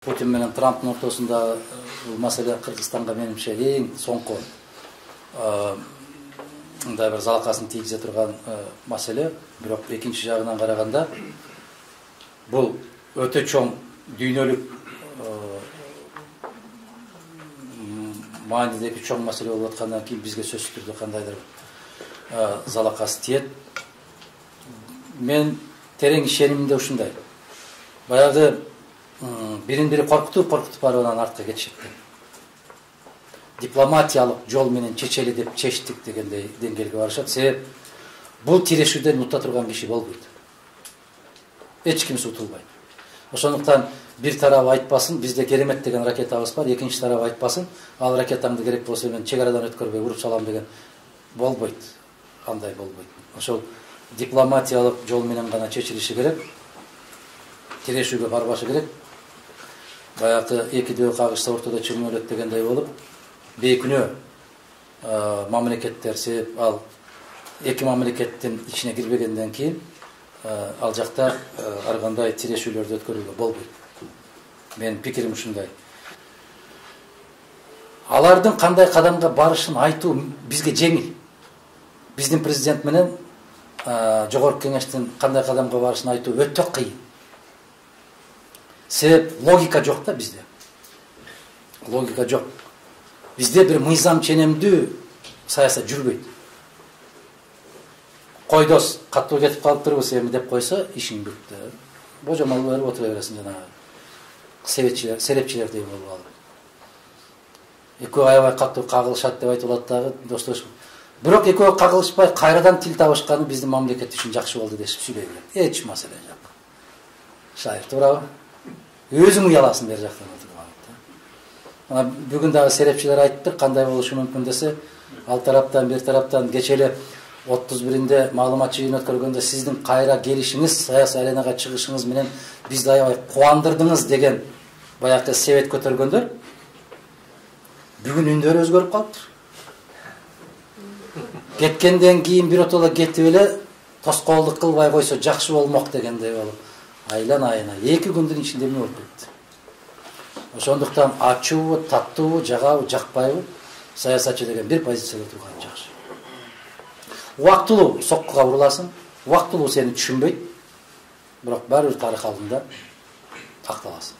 Путин менен Трамптын ортосунда бул маселе Кыргызстанга менимче эң соңку мындай бир залакасын тийгизе турган маселе. Бирок экинчи жагынан караганда бул өтө чоң дүйнөлүк маанидеги чоң маселе болуп аткандан кийин бизге сөзсүз түрдө кандайдыр залакасы тиет. Мен терең ишенимде ушундай. Баягы бирин-бири коркутуп барып анан артка кетишет. Дипломатиялык жол менен чечели деп чечтик дегендей деңгээлге барышат. Себеп бул тирешүүдөн ута турган киши болбойт. Эч кимси утулбайт. Ошондуктан бир тарап айтпасын, бизде керемет деген ракетабыз бар, экинчи тарап айтпасын, ал ракетаңды керек болсо мен чек арадан өткөрбөй уруп салам деген болбойт. Андай болбойт. Ошол дипломатиялык жол менен гана чечилиши керек. Тирешүүгө барбашы керек. Баягы эки дөй кагышса ортодо чүрмөлөт дегендей болуп, бейкүнөө мамлекеттер себеп ал эки мамлекеттин ичине кирбегенден кийин ал жакта ар кандай тирешүүлөрдү өткөрүүгө болбойт. Менин пикирим ушундай. Алардын кандай кадамга барышын айтуу бизге жеңил. Биздин президент менен жогорку кеңештин кандай кадамга барышын айтуу өтө кыйын. Себеп логика жок да бизде. Логика жок. Бизде бир мыйзам ченемдүү саясат жүрбөйт. Койдос каттуу кетип калыптырбыз эми деп койсо ишиң бүттү. Божомол берип отура бересиң жанагы серепчилердей болуп алып. Экөө аябай каттуу кагылышат деп айтылат дагы достош. Бирок экөө кагылышпай кайрадан тил табышканы биздин мамлекет үчүн жакшы болду дешип сүйлөй берет. Эч маселе жок. Шайыр туурабы? Өзүң уяласың бер жактан отуруп. Ана бүгүн дагы серепчилер айтты, кандай болушу мүмкүн десе, ал тараптан бир тараптан кечеле 31-нде маалымат жыйын өткөргөндө сиздин кайра келишиңиз, саясий аренага чыгышыңыз менен бизди аябай кубандырдыңыз деген баягы себет көтөргөндөр бүгүн үндөрү өзгөрүп калыптыр. Кеткенден кийин биротоло кетип эле тоскоолдук кылбай койсо жакшы болмок дегендей болуп. Айлан айына 2 күндүн ичинде эмне болуп кетти. Ошондуктан ачуубу, таттуубу, жагабы, жакпайбы саясатчы деген бир позицияда турган жакшы. Убактылуу соккуга уруласың, убактылуу сени түшүнбөйт, бирок баары бир тарых алдында такталасың.